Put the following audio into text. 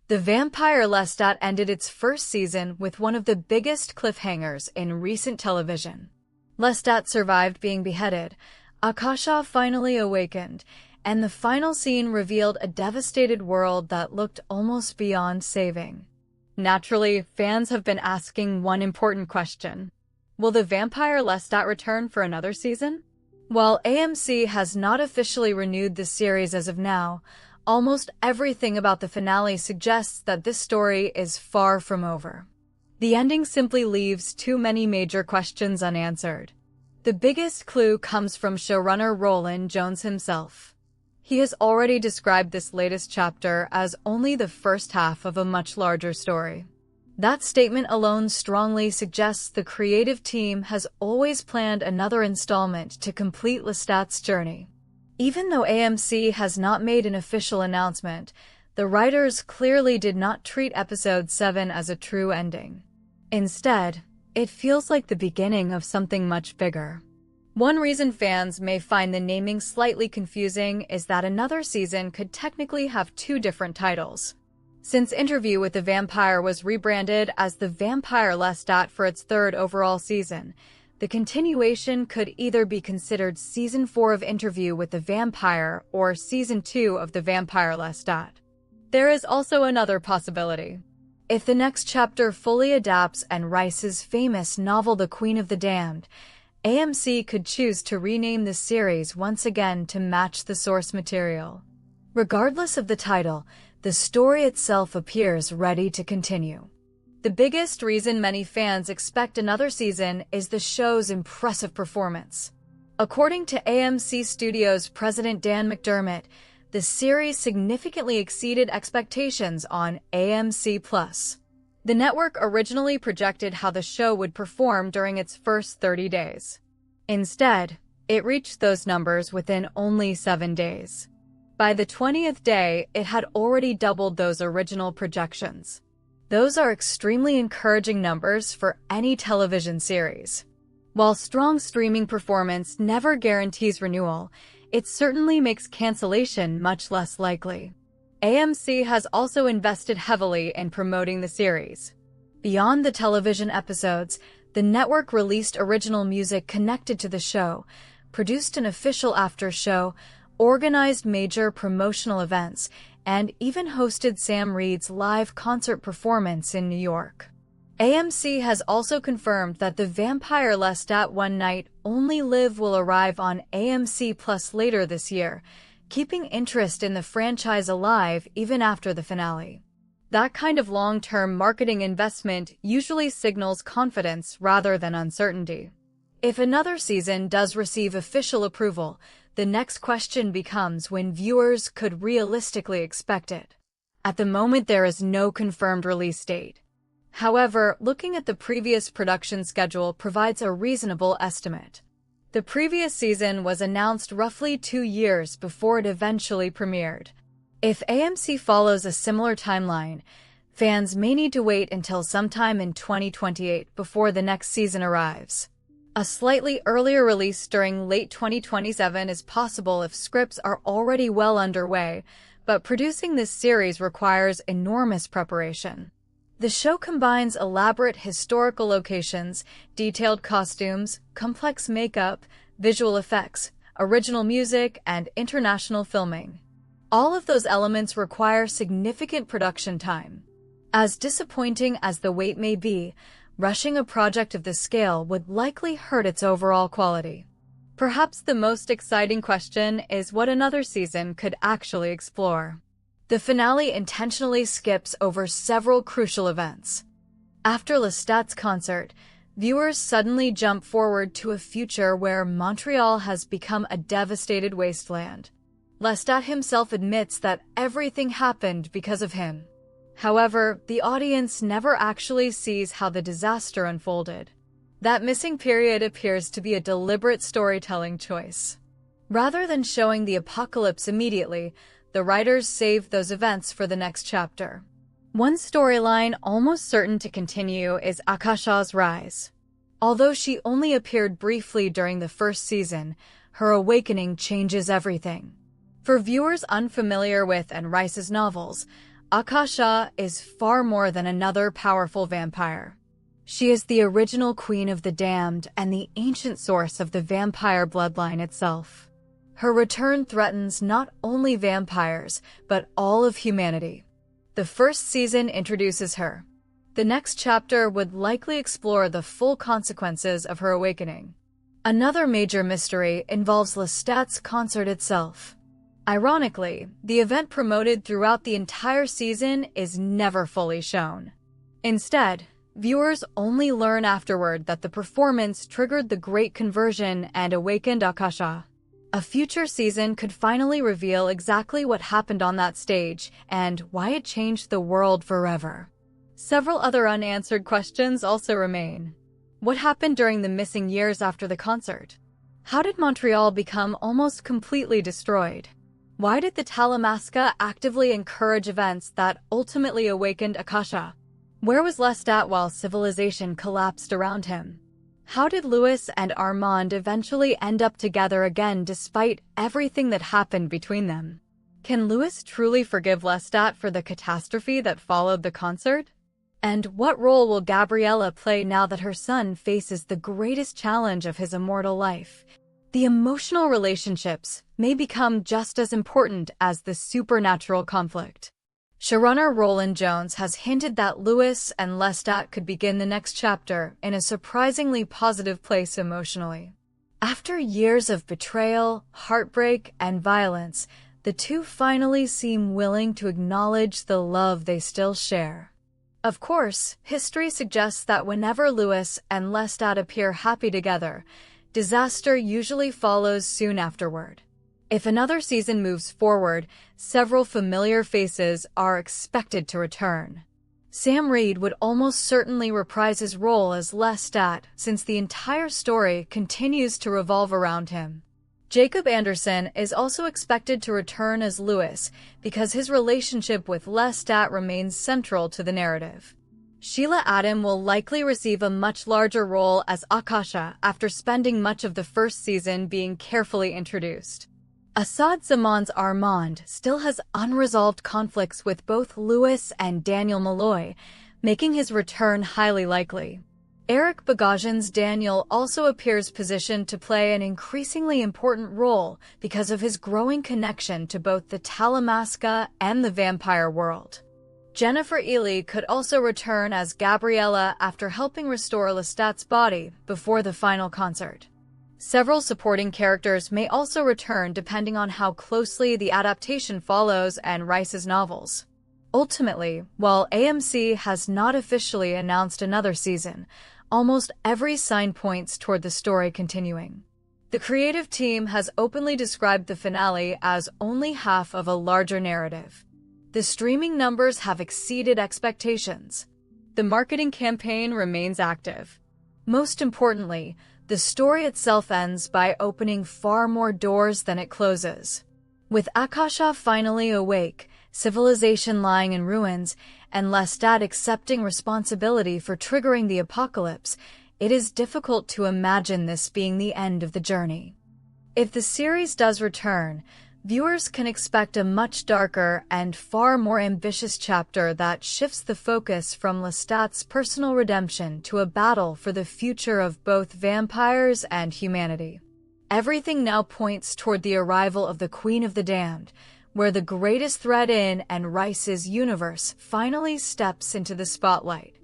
The Vampire Lestat ended its first season with one of the biggest cliffhangers in recent television. Lestat survived being beheaded, Akasha finally awakened, and the final scene revealed a devastated world that looked almost beyond saving. Naturally, fans have been asking one important question. Will the Vampire Lestat return for another season? While AMC has not officially renewed the series as of now, almost everything about the finale suggests that this story is far from over. The ending simply leaves too many major questions unanswered. The biggest clue comes from showrunner Roland Jones himself. He has already described this latest chapter as only the first half of a much larger story. That statement alone strongly suggests the creative team has always planned another installment to complete Lestat's journey. Even though AMC has not made an official announcement, the writers clearly did not treat Episode 7 as a true ending. Instead, it feels like the beginning of something much bigger. One reason fans may find the naming slightly confusing is that another season could technically have two different titles. Since Interview with the Vampire was rebranded as The Vampire Lestat for its third overall season, the continuation could either be considered Season 4 of Interview with the Vampire or Season 2 of The Vampire Lestat. There is also another possibility. If the next chapter fully adapts Anne Rice's famous novel The Queen of the Damned, AMC could choose to rename the series once again to match the source material. Regardless of the title, the story itself appears ready to continue. The biggest reason many fans expect another season is the show's impressive performance. According to AMC Studios president Dan McDermott, the series significantly exceeded expectations on AMC+. The network originally projected how the show would perform during its first 30 days. Instead, it reached those numbers within only 7 days. By the 20th day, it had already doubled those original projections. Those are extremely encouraging numbers for any television series. While strong streaming performance never guarantees renewal, it certainly makes cancellation much less likely. AMC has also invested heavily in promoting the series. Beyond the television episodes, the network released original music connected to the show, produced an official after-show, organized major promotional events, and even hosted Sam Reed's live concert performance in New York. AMC has also confirmed that The Vampire Lestat One Night Only Live will arrive on AMC+ later this year, keeping interest in the franchise alive even after the finale. That kind of long-term marketing investment usually signals confidence rather than uncertainty. If another season does receive official approval, the next question becomes when viewers could realistically expect it. At the moment, there is no confirmed release date. However, looking at the previous production schedule provides a reasonable estimate. The previous season was announced roughly 2 years before it eventually premiered. If AMC follows a similar timeline, fans may need to wait until sometime in 2028 before the next season arrives. A slightly earlier release during late 2027 is possible if scripts are already well underway, but producing this series requires enormous preparation. The show combines elaborate historical locations, detailed costumes, complex makeup, visual effects, original music, and international filming. All of those elements require significant production time. As disappointing as the wait may be, rushing a project of this scale would likely hurt its overall quality. Perhaps the most exciting question is what another season could actually explore. The finale intentionally skips over several crucial events. After Lestat's concert, viewers suddenly jump forward to a future where Montreal has become a devastated wasteland. Lestat himself admits that everything happened because of him. However, the audience never actually sees how the disaster unfolded. That missing period appears to be a deliberate storytelling choice. Rather than showing the apocalypse immediately, the writers saved those events for the next chapter. One storyline almost certain to continue is Akasha's rise. Although she only appeared briefly during the first season, her awakening changes everything. For viewers unfamiliar with Anne Rice's novels, Akasha is far more than another powerful vampire. She is the original queen of the damned and the ancient source of the vampire bloodline itself. Her return threatens not only vampires, but all of humanity. The first season introduces her. The next chapter would likely explore the full consequences of her awakening. Another major mystery involves Lestat's concert itself. Ironically, the event promoted throughout the entire season is never fully shown. Instead, viewers only learn afterward that the performance triggered the Great Conversion and awakened Akasha. A future season could finally reveal exactly what happened on that stage and why it changed the world forever. Several other unanswered questions also remain. What happened during the missing years after the concert? How did Montreal become almost completely destroyed? Why did the Talamasca actively encourage events that ultimately awakened Akasha? Where was Lestat while civilization collapsed around him? How did Louis and Armand eventually end up together again despite everything that happened between them? Can Louis truly forgive Lestat for the catastrophe that followed the concert? And what role will Gabriella play now that her son faces the greatest challenge of his immortal life? The emotional relationships may become just as important as the supernatural conflict. Showrunner Roland Jones has hinted that Louis and Lestat could begin the next chapter in a surprisingly positive place emotionally. After years of betrayal, heartbreak, and violence, the two finally seem willing to acknowledge the love they still share. Of course, history suggests that whenever Louis and Lestat appear happy together, disaster usually follows soon afterward. If another season moves forward, several familiar faces are expected to return. Sam Reed would almost certainly reprise his role as Lestat since the entire story continues to revolve around him. Jacob Anderson is also expected to return as Louis because his relationship with Lestat remains central to the narrative. Sheila Adam will likely receive a much larger role as Akasha after spending much of the first season being carefully introduced. Assad Zaman's Armand still has unresolved conflicts with both Louis and Daniel Malloy, making his return highly likely. Eric Bogosian's Daniel also appears positioned to play an increasingly important role because of his growing connection to both the Talamasca and the vampire world. Jennifer Ely could also return as Gabriella after helping restore Lestat's body before the final concert. Several supporting characters may also return depending on how closely the adaptation follows Anne Rice's novels. Ultimately, while AMC has not officially announced another season, almost every sign points toward the story continuing. The creative team has openly described the finale as only half of a larger narrative. The streaming numbers have exceeded expectations. The marketing campaign remains active. Most importantly, the story itself ends by opening far more doors than it closes. With Akasha finally awake, civilization lying in ruins, and Lestat accepting responsibility for triggering the apocalypse, it is difficult to imagine this being the end of the journey. If the series does return, viewers can expect a much darker and far more ambitious chapter that shifts the focus from Lestat's personal redemption to a battle for the future of both vampires and humanity. Everything now points toward the arrival of the Queen of the Damned, where the greatest threat in Anne Rice's universe finally steps into the spotlight.